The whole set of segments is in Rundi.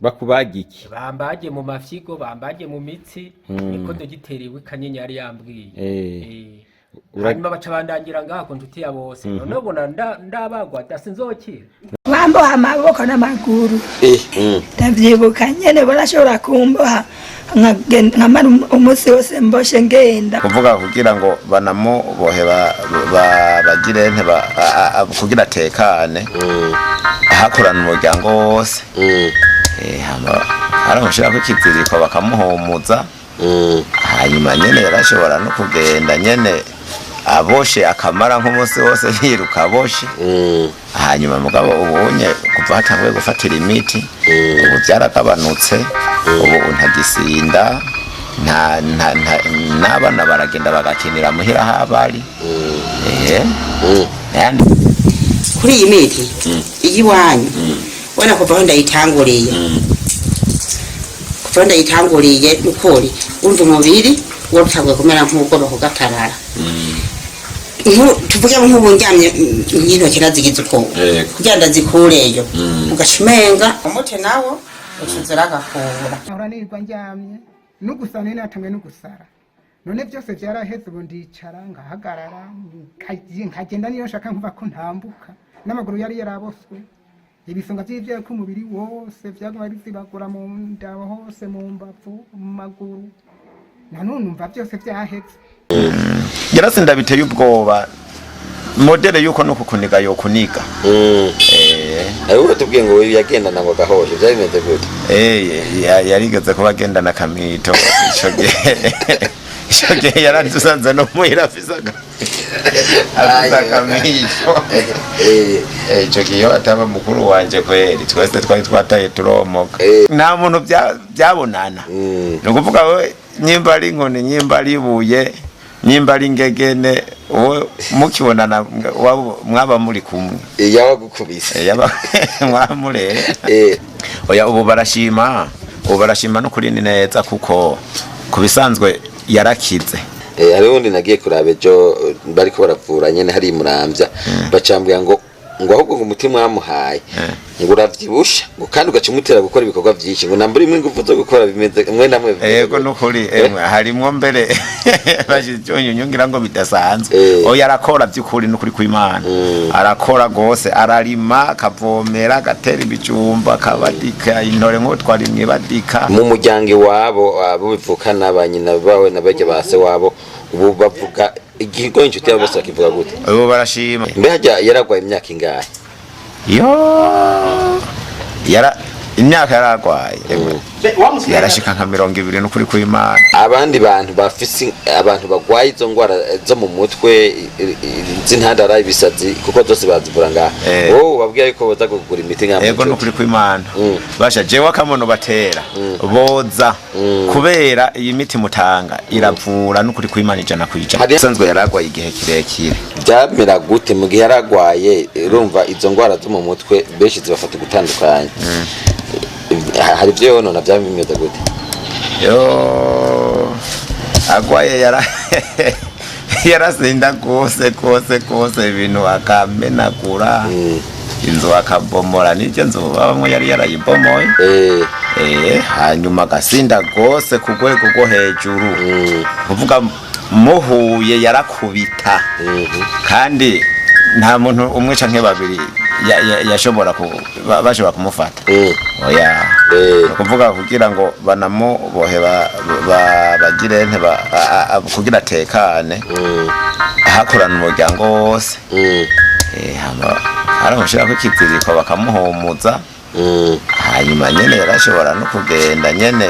bakubaga iki? bambaje mu mafyigo bambaje mu mitsi niko dogiteri w'ikanyenyari yambwiye hanyuma baca bandangira ngaho ntuti ya bose none ubona ndabagwa dasinzokira bamboha amaboko n'amaguru ndavyibuka nyene barashobora kumboha nkamara umunsi wose mboshe ngenda kuvuga kugira ngo banamubohe bagire kugira atekane ahakorana umuryango wose haramushirako ikiziriko bakamuhumuza hanyuma nyene yarashobora no kugenda nyene aboshe akamara nk'umunsi wose yiruka aboshe hanyuma mugabo ubunye kuva hatanguye gufatira imiti ubu byaragabanutse ubu ntagisinda n'abana baragenda bagakinira muhira habari kuri iyi miti iyiwanyu wana kuva ndayitanguriye nukuri umva umubiri warutanguye kumera nk'ubwo bakugatarara tuvuge nk'ubu njyamye n'intoki nazigize uko kugira ndazikureyo ugashimenga umute nawo ushizera agakura uranirwa njyamye n'ugusana natamwe n'ugusara none byose byaraheze ubu ndicara ngahagarara nkagenda niyo nshaka nkumva ko ntambuka n'amaguru yari yaraboswe ibisonga by'ibyaye ku mubiri wose byaguma bizibagura mu nda hose mu mbavu mu maguru nanone umva byose byaheze yarasinda biteye ubwoba modele yuko nuko kuniga yo kuniga ayo tubwiye ngo yagendana ngo gahoshe byabimeze gute yarigeze kuba agendana kamito ico yaradusanze no muhira fisaga kamito ico gihe ataba mukuru wanje kweri twese twari twataye turomoka nta muntu byabonana no kuvuga we nyimba ari inkoni nyimba ari ibuye nyimba ari ingegene mukibonana mwaba muri kumwe yabagukubise mwamure oya ubu barashima no kuri neza kuko kubisanzwe yarakize hari undi nagiye kurabe ejo bariko baravura nyene hari Muramvya bacambwira ngo ahubwo ngo umutima wamuhaye ngo uravyibusha ngo kandi ugacimutera gukora ibikorwa byinshi ngo nambura imwe ngufu zo gukora bimeze mwe namwe yego nukuri harimwo mbere bashityo nyungira ngo bidasanzwe oya arakora byukuri nukuri kw'Imana arakora gose ararima akavomera agatera ibijumba kabadika intore ngo twarimwe badika mu muryango wabo abo bivukana abanyina bawe nabaje base wabo ubu bavuga igigo inshuti yabo bose bakivuga gute ubu barashima mbe hajya yaragwaye imyaka ingahe imyaka yaragwaye yarashika nka 20 n'ukuri kw'Imana abandi bantu bafise abantu bagwaye izo ngwara zo mu mutwe z'intandara ibisazi kuko zose bazivura ngaha wowe babwiye ko boza kugura imiti nka yego n'ukuri kw'Imana basha jewe akamono batera boza kubera iyi miti mutanga iravura n'ukuri kw'Imana ijana kwijana sanzwe yaragwaye igihe kirekire byamera gute mu gihe yaragwaye urumva izo ngwara zo mu mutwe benshi zibafata gutandukanye hari byo none byamimeze gute agwaye yarasinda kose ibintu akamenagura inzu akabomora n'icyo nzu bamwe yari yarayibomoye hanyuma agasinda gose ku rwego rwo hejuru kuvuga muhuye yarakubita kandi nta muntu umwe canke babiri yashobora bashobora kumufata oya kuvuga kugira ngo banamubohe bagire kugira atekane ahakorana umuryango wose haramushirako ikiziriko bakamuhumuza hanyuma nyene yarashobora no kugenda nyene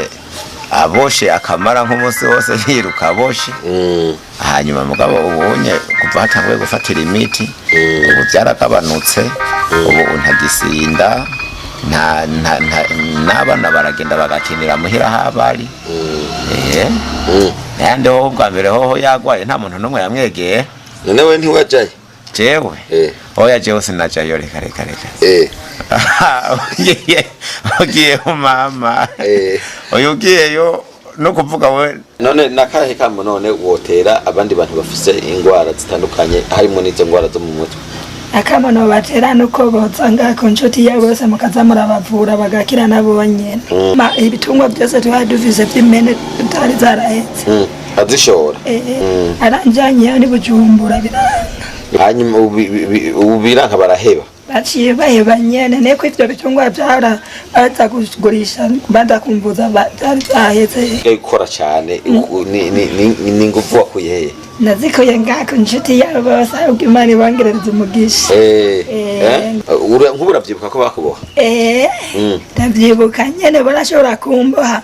aboshe akamara nk'umunsi wose yiruka aboshe hanyuma mugabo ubunye kuva hatanguye gufatira imiti ubu byaragabanutse ubu ntagisinda n'abana baragenda bagakinira muhira habari nande ho bwa mbere hoho yagwaye nta muntu n'umwe yamwegeye none we ntiwajaye jewe oya jewe sinajayo reka ugiye mama ugiyeyo no kuvuga we none nakahe kamo none wotera abandi bantu bafise ingwara zitandukanye harimo n'izo ngwara zo mu mutwe akamono batera nuko boza ngako nshuti ya bose mukaza murabavura bagakira nabo nyene ibitungwa byose twaduvise vy'imene tutari zarahetse azishora aranjanye ni Bujumbura biranga hanyuma ubiranka baraheba baciye baheba nyene neko ivyo bitungwa vyara baza kugurisha banda kumvuza baheze ikora cyane ni nguvu wakuye nazikoye ngako nshuti yabo bose ukimana ibongereza umugisha nk'uburavyibuka ko bakuboha ndavyibuka nyene barashobora kumboha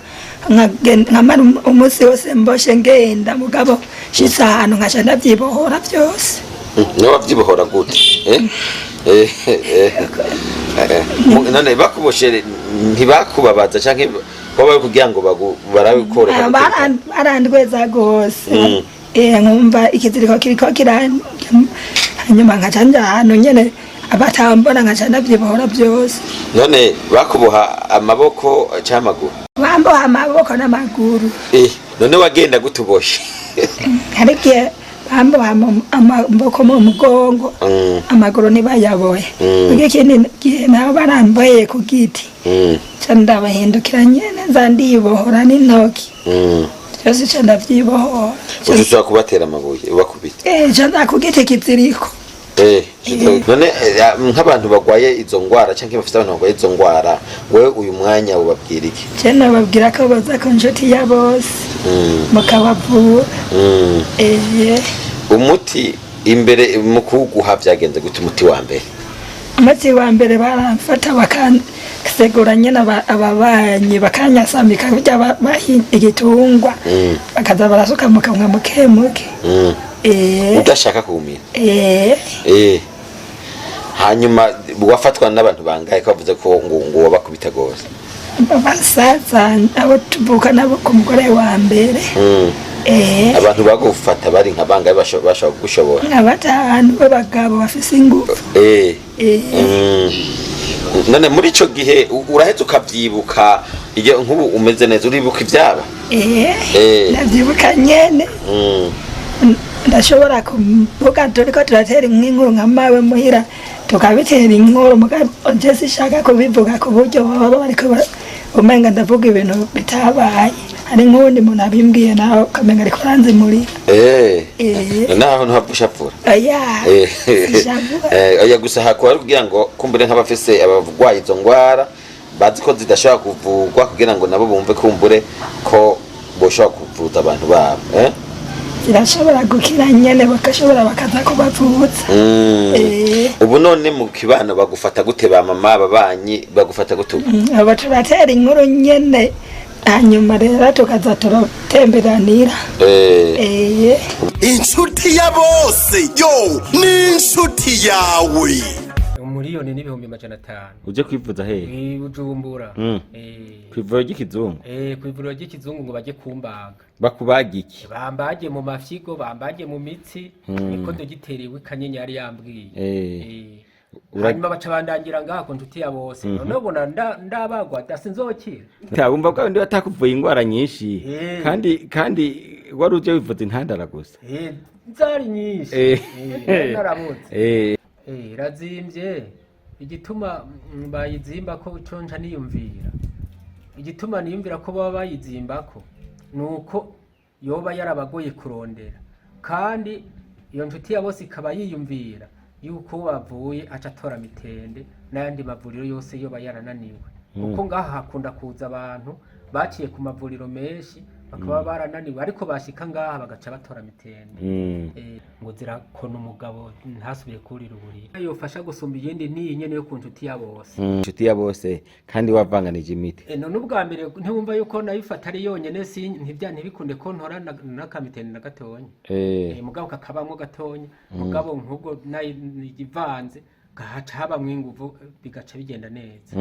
nkamara umunsi wose mboshe ngenda mugabo shitse ahantu nkaca ndavyibohora vyose niwe wavyibohora gute none bakuboshere ntibakubabaza canke baba kugira ngo barabikorera barandweza gose nkumva ikiziriko kiriko kiranya hanyuma nkaca nja ahantu nyene abatambona nkaca ndavyibohora vyose. None bakuboha amaboko c'amaguru? Bamboha amaboko n'amaguru. None wagenda gutuboshe? Harikiye bamboha amaboko mu mugongo amaguru ntibayaboye. Ikindi gihe nabo baramboye ku giti. Ndabahindukira nyene nza ndibohora n'intoki. Cyose cyanda vyibohora. Ushobora kubatera amabuye ubakubita? Cyanda ku giti kiziriko. None nk'abantu bagwaye izo ngwara canke bafite abantu bagwaye izo ngwara wewe uyu mwanya ubabwira iki? Cyane babwira ko baza ku nshuti ya bose mukabavura. Umuti imbere mu kuguha vyagenze gute umuti wa mbere? Umuti wa mbere baramfata bakasegura nyene ababanyi bakanyasambika kujya bahi igitungwa bakaza barasuka mu kanwa mukemuke. Udashaka kumira? Hanyuma wafatwa n'abantu bangaye ko bavuze ko ngo wabakubita gose? Basaza abo tuvuka nabo ku mugore wa mbere. Abantu bagufata bari nka bangaye bashaka gushobora? Abatanu b'abagabo bafise ingufu. None muri ico gihe uraheze ukavyibuka iyo nk'ubu umeze neza uribuka ivyaba? Ndavyibuka nyene. Ndashobora kumbuka turiko turatera inkuru nka mawe muhira tukabitera inkuru mugabo Jesse shaka kubivuga ku buryo baba bariko umenga ndavuga ibintu bitabaye hari nk'undi muntu abimbwiye naho kamenga ariko ranze muri naho ntabushavura gusa hakora kugira ngo kumbure nk'abafise abavugwaye izo ngwara bazi ko zidashobora kuvugwa kugira ngo nabo bumve kumbure ko boshobora kuvuza abantu babo zirashobora gukira nyene bakashobora bakaza kubavuza. Ubu none mu kibano bagufata gute ba mama babanyi bagufata gute? Abo turatera inkuru nyene hanyuma rero tukaza turatemberanira. Inshuti ya bose yo ni inshuti yawe. Umuriyoni n'ibihumbi 500. Uje kwivuza he? Bujumbura. Kwivuro ry'ikizungu? Kwivuro ry'ikizungu ngo baje kumbaga. Bakubaga iki? Bambaje mu mafyigo, bambaje mu mitsi, niko dogiterewe kanyenyari yambwiye. Hanyuma baca bandangira ngako nshuti ya bose. None ubona ndabagwa dasinzokira. Tabumva ko ndi batakuvuye ingwara nyinshi. Kandi wari uje wivuza intandara gusa. Nzari nyinshi. Narabutse. Razimvye igituma bayizimba ko conca niyumvira igituma niyumvira ko baba bayizimba ko nuko yoba yarabagoye kurondera kandi iyo nshuti ya bose ikaba yiyumvira yuko bavuye aca tora mitende n'ayandi mavuriro yose yoba yarananiwe kuko ngaha hakunda kuza abantu baciye ku mavuriro menshi bakaba barananiwe ariko bashika ngaha bagaca batora mitende ngo zirakona umugabo ntasubiye kurira uburiri yofasha gusumba iyindi niyi nyene yo ku nshuti ya bose inshuti ya bose kandi wavanganije imiti none ubwa mbere ntiwumva yuko nayifata ari yonyene ntibikunde ko ntora n'akamitende na gatonya mugabo kakabamwo gatonya mugabo nk'ubwo nayivanze gahaca habamwo inguvu bigaca bigenda neza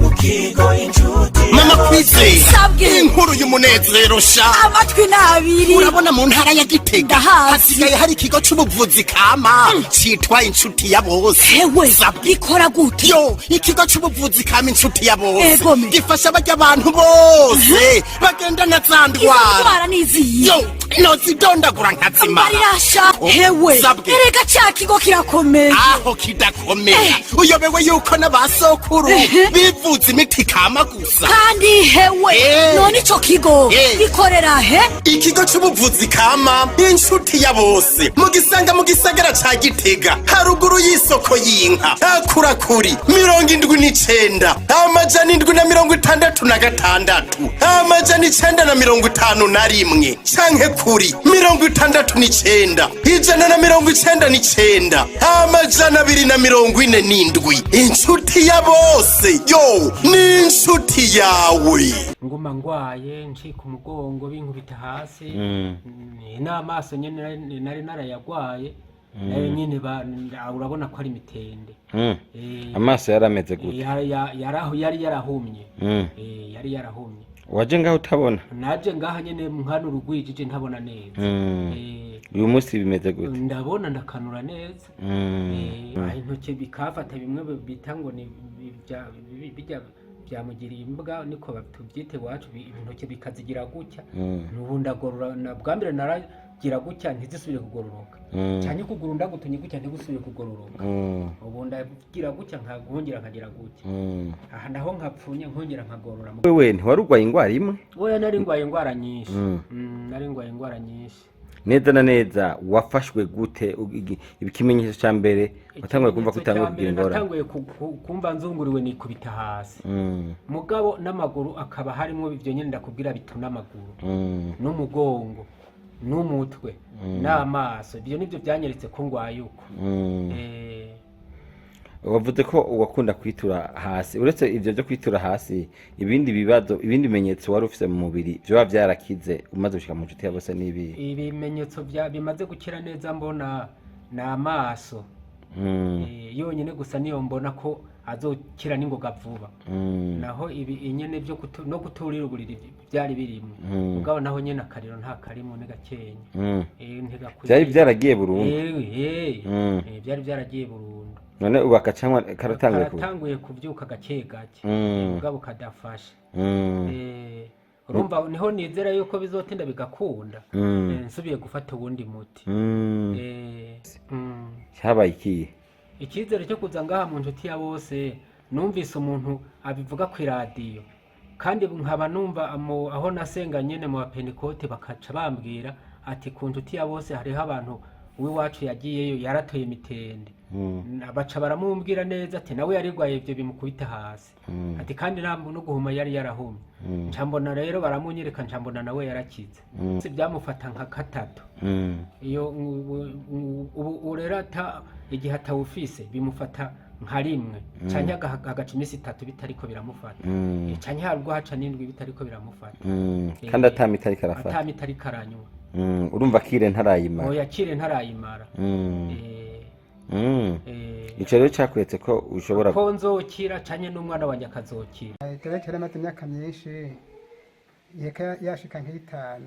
Ukigo inshuti ndakwizera inkuru y'umunezero sha amatwi n'abiri urabona mu ntara ya Gitega hasigaye hari ikigo c'ubuvuzi kama citwa inshuti ya bose ewe gikora gute yo ikigo c'ubuvuzi kama inshuti ya bose gifasha barya abantu bose bagendana za ndwara niziye yo nozidondagura nkazimara marirasha hewe erega cya kigo kirakomeye aho kidakomeye uyobewe yuko n'abasokuru bivuza imiti kama gusa kandi hewe none ico kigo gikorera he ikigo c'ubuvuzi kama inshuti ya bose mu gisagara ca Gitega haruguru y'isoko y'inka akurakuri 79 amajana 766 amajana 951 canke kuri 69 199 amajana 247 inshuti ya bose yo ni inshuti yawe nguma ngwaye ncika umugongo binkubita hasi n'amaso nyene nari narayagwaye nayo nyene urabona ko ari mitende amaso yarameze gute yari yarahumye yari yarahumye waje ngaho utabona naje ngaha nyene nkano rugwijije ntabona neza uyu munsi bimeze gute ndabona ndakanura neza intoke bikafata bimwe bita ngo ni bijya byamugiriye imbwa niko batubyite wacu intoke bikazigira gutya nubu ndagorora na bwambere naragira gutya ntizisubire kugororoka cyane kuguru ndagutunye gutya ntigusubire kugororoka ubu ndagira gutya nkagongera nkagira gutya aha naho nkapfunye nkongera nkagorora wewe ntiwarugwaye ingwara imwe oya nari ngwaye ingwara nyinshi nari ngwaye ingwara nyinshi neza na neza wafashwe gute ikimenyetso cya mbere watanguye kumva kutanguye kugira ingorane natanguye kumva nzunguriwe nikubita hasi mugabo n'amaguru akaba harimo ivyo nyene ndakubwira bituna amaguru n'umugongo n'umutwe n'amaso ibyo nivyo byanyeretse ko ngwaye uko wavuze ko wakunda kwitura hasi uretse ivyo byo kwitura hasi ibindi bibazo ibindi bimenyetso wari ufise mu mubiri byo byarakize umaze gushika mu nshuti ya bose nibi ibimenyetso bimaze gukira neza mbona n'amaso yonyene gusa niyo mbona ko azokira ningoga vuba naho ibi inyene byo no guturira uburiri byari birimo mugabo naho nyene akariro nta karimo ne gakenya byari byaragiye burundu byari byaragiye burundu none ubaka cyangwa karatanguye kuvyuka gake gake mugabo kadafasha urumva niho nizera yuko bizotinda bigakunda nsubiye gufata ubundi muti cyabaye ikiye icyizere cyo kuza ngaha mu nshuti ya bose numvise umuntu abivuga ku radio kandi nkaba numva aho nasenga nyene mu Pentecote bakaca bambwira ati ku nshuti ya bose hariho abantu wiwacu yagiyeyo yaratoye mitende baca baramumbwira neza ati nawe yarigwaye ivyo bimukubita hasi ati kandi nambu no guhuma yari yarahumye ncambona rero baramunyereka ncambona nawe yarakize byamufata nka katatu iyo urerata igihe atawufise bimufata nka rimwe canke agaca imisi 3 bitariko biramufata canke harwo haca n'indwi bitariko biramufata kandi atamita karafata atamita karanywa urumva kire ntarayimara oya kire ntarayimara ico rero cakwetse ko ushobora ko nzokira canke n'umwana wanje akazokira terekera amaze imyaka myinshi yeka yashika nk'itanu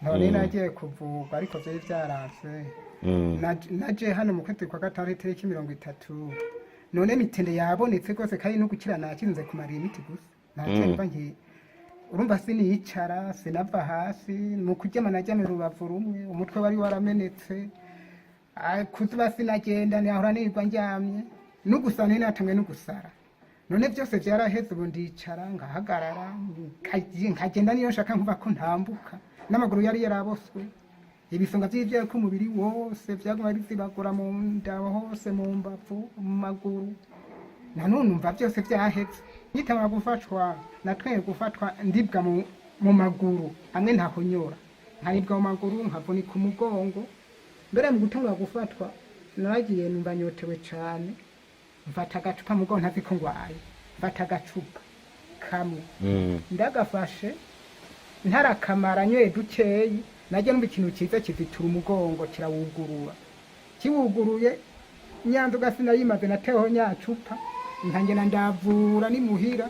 none nagiye kuvugwa ariko vyari vyaranse naje hano mu kwezi kwa gatanu itariki 30 none mitende yabonetse gose kandi no gukira nakinze kumara imiti gusa naje nki urumva siniyicara sinava hasi mu kuryama najyame rubavu rumwe umutwe wari waramenetse kuzuba sinagenda nahora nirwa njyamye n'ugusana n'inatamwe n'ugusara none byose byaraheze ubu ndicara ngahagarara nkagenda niyo nshaka nkuva ko ntambuka n'amaguru yari yaraboswe ibisonga by'ibyo ku mubiri wose byaguma bizibagura mu nda hose mu mbavu mu maguru nanone umva byose byaheze nyitamara gufatwa natwe gufatwa ndibwa mu maguru hamwe ntaho nyora nkaribwa mu maguru nkavunika umugongo mbere mu gutangura gufatwa naragiye numva nyotewe cyane mfata agacupa mu gonta ziko ngwaye mfata agacupa kamwe ndagafashe ntarakamara nyoye dukeyi najya numva ikintu cyiza kizitura umugongo kirawugurura kiwuguruye nyanduga sinayimaze nateho nyacupa nkangena ndavura ni muhira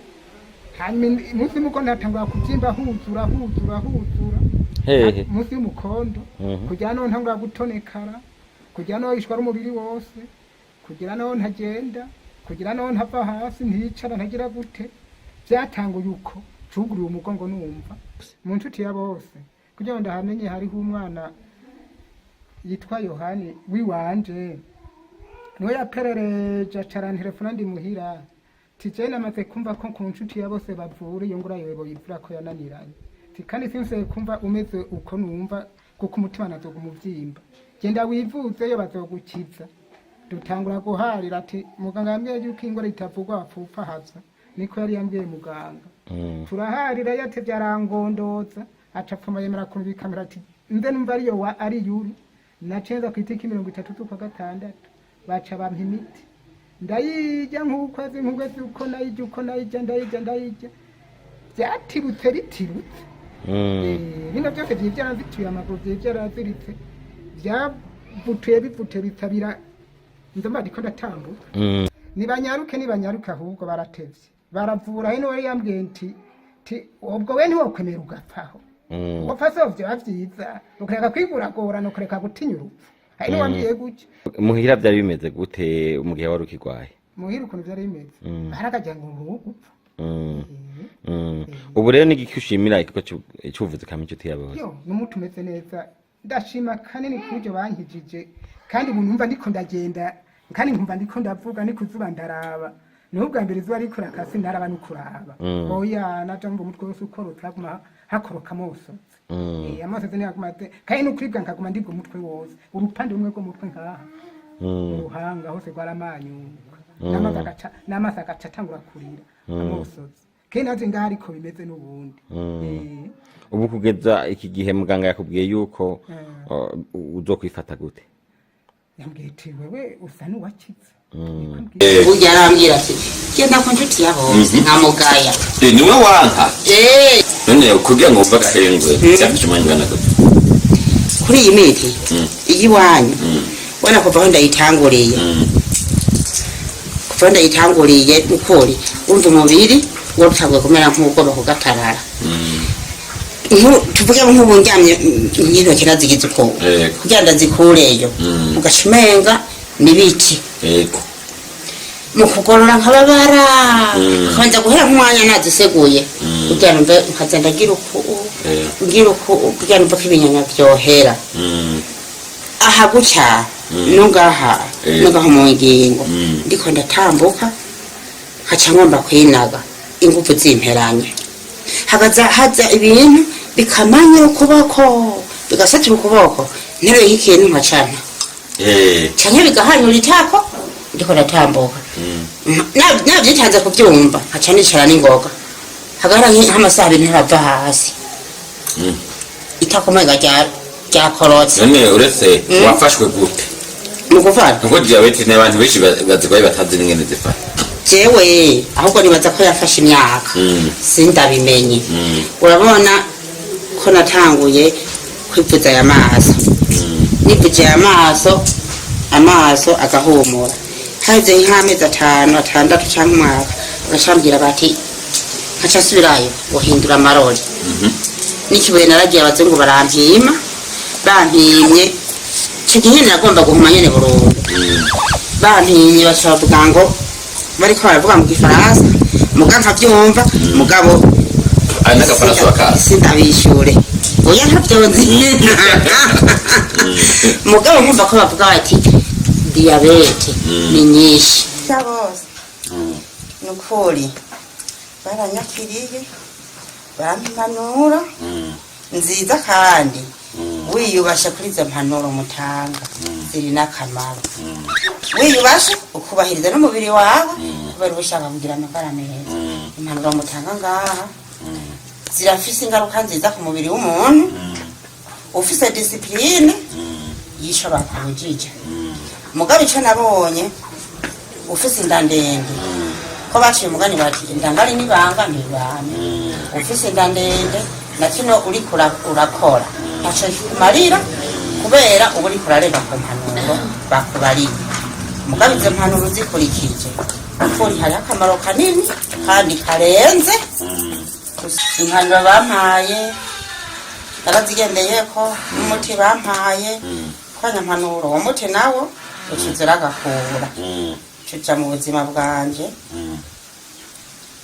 hanyuma umunsi muko natangura kubyimba huzura hehe umunsi w'umukondo kugira no ntangura gutonekara kugira no ishwara umubiri wose kugira no ntagenda kugira no ntava hasi nticara ntagira gute byatanguye uko cuguriye umugongo numva mu nshuti ya bose kugira ngo ndahamenye hariho umwana yitwa Yohani wiwanje niwe yaperereje acara telefone ndi muhira tije namaze kumva ko ku nshuti ya bose bavura iyo ngura yobo yivura ko yananiranye kandi sinse kumva umeze uko numva kuko umutima nazoga umuvyimba genda wivuze yo bazogukiza dutangura guharira ati muganga yambwiye yuko ingora itavugwa apfupa haza niko yari yambwiye muganga turaharira yate byarangondoza acapfuma yemera kumva ikamera ati nze numva ariyo wa ari yuri nacenza ku itiki 30 kwa gatandatu baca bampa imiti ndayijya nk'ukwezi uko nayijya ndayijya byatirutse ritirutse bino byose byarazituye amaguru byaraziritse byavutuye bivute bitabira ndumva ndiko ndatambuka nibanyaruke ahubwo baratevye baravura hino wari yambwiye nti ubwo we ntiwokwemera ugapfaho ugapfa so vyo bavyiza ukareka kwiguragora no kureka gutinya urupfu hino wambwiye gutyo muhira byari bimeze gute mu gihe wari ukigwaye muhira ukuntu byari bimeze barakagira ngo urugupfa ubu rero n'igiki ushimira ikigo cy'ubuvuzi kamwe inshuti yawe yo n'umutu umeze neza ndashima kanini kubyo bankijije kandi ubu numva ndiko ndagenda kandi nkumva ndiko ndavuga niko zuba ndaraba n'ubwa mbere zuba ariko rakasi ndaraba n'ukuraba oya naje mu mutwe wose ukora utaguma hakoroka amosozi amosozi ntiyagumaze kandi n'ukuribwa nkaguma ndibwa umutwe wose urupande rumwe rw'umutwe nkaha uruhanga hose rwaramanyuka n'amazi agaca atangura kurira amosozi kandi naje ngaho ariko bimeze n'ubundi ubu kugeza iki gihe muganga yakubwiye yuko uzokwifata gute yambwiye ati wewe usa n'uwakize burya arambwira ati genda ku nshuti ya bose nkamugaya niwe wanka none kugira ngo umva gahengwe cyafashe umwanya ungana gute kuri iyi miti iyiwanyu wana kuva aho ndayitanguriye ukuri umva umubiri wari utanguye kumera nk'uko bakugatarara tuvuge nk'ubu ndyamye n'intoki nazigize uko kugira ndazikureyo ugashimenga n'ibiki mu kugorora nkababara kwanza guhera nk'umwanya naziseguye kugira ngo nkaza ndagira uko kugira ngo ibinyanya byohera aha gutya nungaho mu ngingo ndiko ndatambuka haca ngomba kwinaga ingufu zimperanye haza ibintu bikamanya ukuboko bigasatura ukuboko ntero y'ikintu nkacana canke bigahanyura itako ndiko ndatambuka navyitanze kuvyumva haca nicara n'ingoga hagara nk'amasaha abiri ntarava hasi itako mega ryakorotse none uretse wafashwe gute mu gufata ngo diabete n'abantu benshi bazigwaye batazi n'ingene zifata jewe ahubwo nibaza ko yafashe imyaka sindabimenye urabona ko natanguye kwivuza aya maso nivuje amaso agahumura haze nk'amezi 5 6 cyangwa umwaka agashambira bati nkaca subirayo guhindura amarori n'ikibuye naragiye abazungu bampimye kigihe nagomba guhuma nyene burundu bampimye bacavuga ngo bariko baravuga mu gifaransa muganga byumva mugabo n'agafaransa bakaza sindabishure oya ntavyonzi mugabo nkumva ko bavuga bati diabete ni nyinshi bose nukuri baranyakiriye barampanura nziza kandi wiyubasha kuri izo mpanuro mutanga ziri n'akamaro wiyubasha ukubahiriza n'umubiri wawe kubera ushaka kugira amagara meza impanuro mutanga ngaha zirafise ingaruka nziza ku mubiri w'umuntu ufise discipline yisho bakujije mugabo ico nabonye ufise inda ndende ko baciye umugani bati indangari nibanga ntibane ufise inda ndende na kino uriko urakora aca kumarira kubera ubu uriko urareba ku mpanuro bakubariye mugabo izo mpanuro zikurikije ukuri hari akamaro kanini kandi karenze impanuro bampaye narazigendeyeko n'umuti bampaye kwanyampanuro uwo muti nawo ucuzira agakura cuja mu buzima bwanje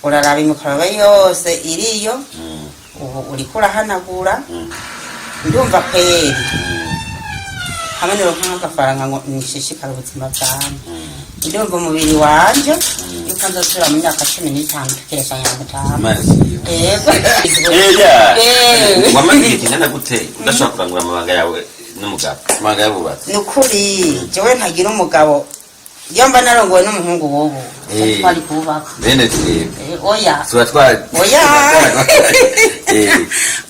uraraba imikorobe yose iriyo ubu uriko urahanagura ndumva kweri hamwe nironka nk'agafaranga ngo nishishikare ubuzima bwanjye ndumva umubiri wanje yuko nzosubira mu myaka 15 tukerekanya gutama yego wamaze igihe kingana gute udashobora kurangura amabanga yawe n'umugabo amabanga y'abubatsi ni ukuri jewe ntagira umugabo iyo mba narongowe n'umuhungu wowe twari kubaka bene twebwe oya tuba twari oya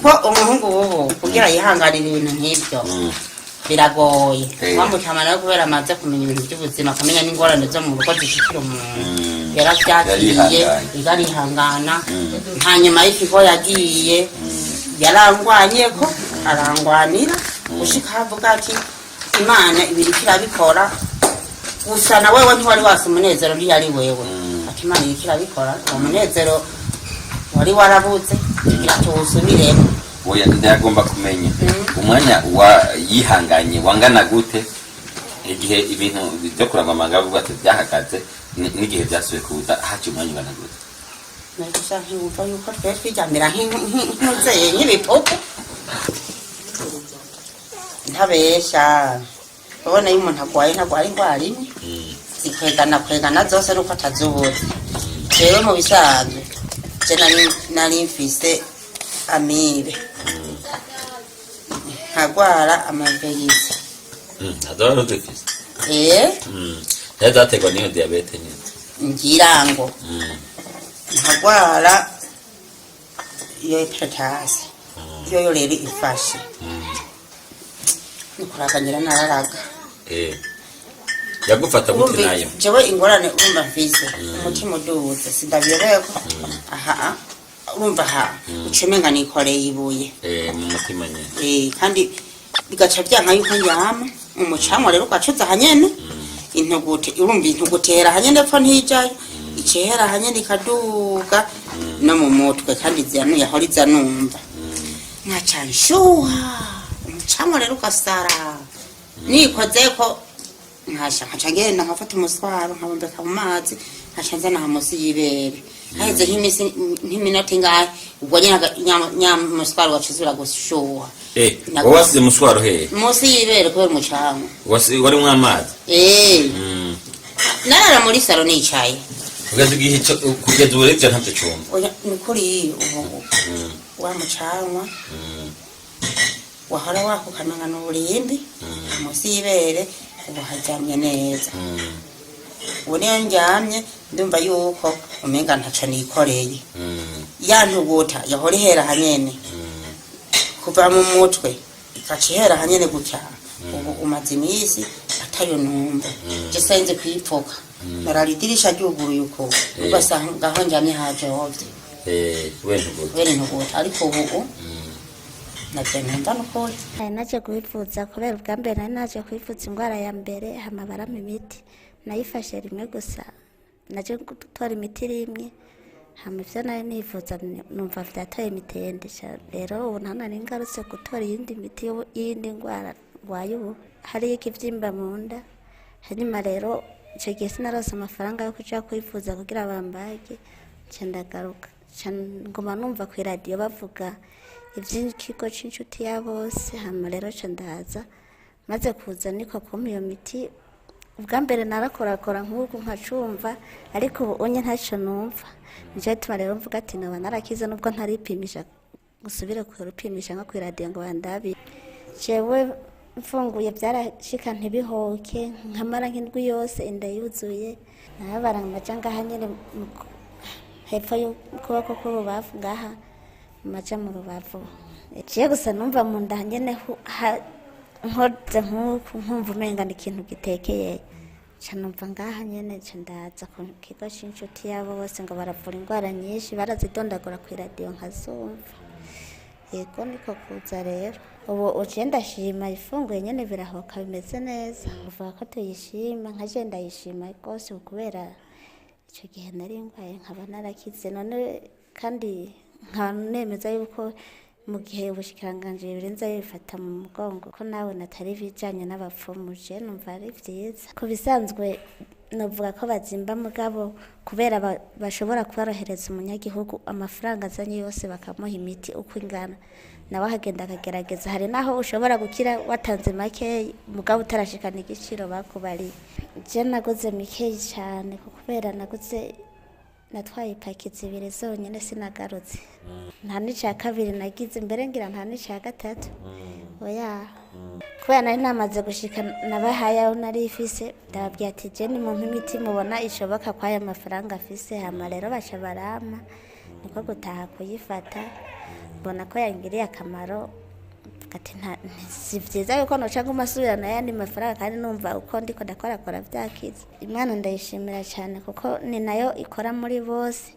ko umuhungu wowe kugira yihanganire ibintu nk'ibyo biragoye wamutama nawe kubera amaze kumenya ibintu by'ubuzima akamenya n'ingorane zo mu rugo zishikira umuntu yaravyakiriye igarihangana hanyuma y'ikigo yagiye yarangwanyeko arangwanira gushika havuga ati imana ibiri kirabikora gusa na wewe ntiwari wasi umunezero ntiyari wewe ati imana ibiri kirabikora uwo munezero wari warabuze kugira tuwusubiremo oya ndagomba kumenya umwanya wa yihanganye wangana gute igihe ibintu byo kuranga amanga bavuga ati byahagaze n'igihe byasuye kuza haci umwanya ungana gute nagusha nkumva yuko twari twijamira nk'inzeye nk'ibipupu ntabesha ubona iyo umuntu agwaye ntagwara indwara imwe zikwegana zose nuko atazubuze rero mu bisanzwe je nari mfise amibe nkagwara amaveyisi adora n'udufise yazategwa n'iyo diyabete nyine ngira ngo nkagwara iyo hepatasi iyo rero ifashe nikuraganyira nararaga yagufata gute nayo jewe ingorane urumva mfise umutima uduze sindabiyobereko aha urumva ha ucemenga nikoreye ibuye mu mutima nyine kandi bigaca byanka yuko njyama umucanwa rero ugacuza hanyene intugute urumva intugutera hanyene pfo ntijayo icehera hanyene ikaduga no mu mutwe kandi ziyanuye aho rizanumva nkaca nshuha umucanwa rero ugasara nikozeko nkaca ngenda nkafata umuswaro nkabombeka mu mazi nkaca nzana munsi y'ibere haheze nk'iminota ingahe ubwo nyamuswaro wacuzura gushuha wasize umuswaro hehe munsi y'ibere kubera umucanwa warimwo amazi narara muri saro nicaye kugeza ubu rero ntacyo cyumva ni kuri ubu wa mucanwa wahora wakukananga n'uburimbi munsi y'ibere ubu haryamye neza ubu niyo njyamye ndumva yuko umenga ntaco nikoreye ya ntuguta yahora ihera hanyene kuva mu mutwe ikaca ihera hanyene gutya ubu umaze iminsi atayo numva je senze kwipfuka nararidirisha ryuguruye uko ugasanga aho njyamye hajovye kubera intuguta ariko ubu naje kwivuza kubera ubwa mbere nari naje kwivuza indwara ya mbere hama barama imiti nayifashe rimwe gusa naje gutora imiti rimwe hama ivyo nari nivuza numva vyatoye imitende rero ubu nta nari ngarutse gutora iyindi miti y'iyindi ndwara ngwaye ubu hariyo ikivyimba mu nda hanyuma rero ico gihe sinarose amafaranga yo kuja kwivuza kugira bambage nca ndagaruka nguma numva kw'iradiyo bavuga ivy'ikigo c'inshuti ya bose hama rero ca ndaza maze kuza niko kumpa iyo miti ubwa mbere narakorakora nk'uku nkacumva ariko ubu unye ntaco numva nico gituma rero mvuga ati noba narakize nubwo ntaripimisha gusubire kurupimisha nko kw'iradiyo ngo bandabire jewe mfunguye vyarashika ntibihoke nkamara nk'indwi yose inda yuzuye narabara amaja ngaha nyene hepfo y'ukuboko k'urubavu ngaha maja mu rubavu ciye gusa numva mu nda nyene nkoze nk'uku nkumva umenga ni ikintu gitekeye ca numva ngaha nyene ca ndaza ku kigo c'inshuti yabo bose ngo baravura indwara nyinshi barazidondagura kw'iradiyo nkazumva yego niko kuza rero ubu uciye ndashima ifunguye nyene birahoka bimeze neza uvuga ko tuyishima nkaje ndayishima rwose kubera icyo gihe nari ndwaye nkaba narakize none kandi nkaba nemeza yuko mu gihe ubushikiranganje birenze bifata mu mugongo ko nawe natari bijanye n'abapfumu je numva ari vyiza ku bisanzwe novuga ko bazimba mugabo kubera bashobora kuborohereza umunyagihugu amafaranga azanye yose bakamuha imiti uko ingana nawe ahagenda akagerageza hari naho ushobora gukira watanze make mugabo utarashikana igiciro bakubariye je naguze mikeyi cyane kubera naguze natwaye ipaki zibiri zonyine sinagarutse nta n'icya kabiri nagize mbere ngira nta n'icya gatatu oya kubera nari namaze gushika nabahaye aho nari ifise ndababwira ati je ni mu imiti mubona ishoboka kwa aya mafaranga afise hama rero baca barama niko gutaha kuyifata mbona ko yangiriye akamaro ati si vyiza yuko noca nguma asubira n'ayandi mafaranga kandi numva uko ndiko ndakorakora vyakize Imana ndayishimira cyane kuko ni nayo ikora muri bose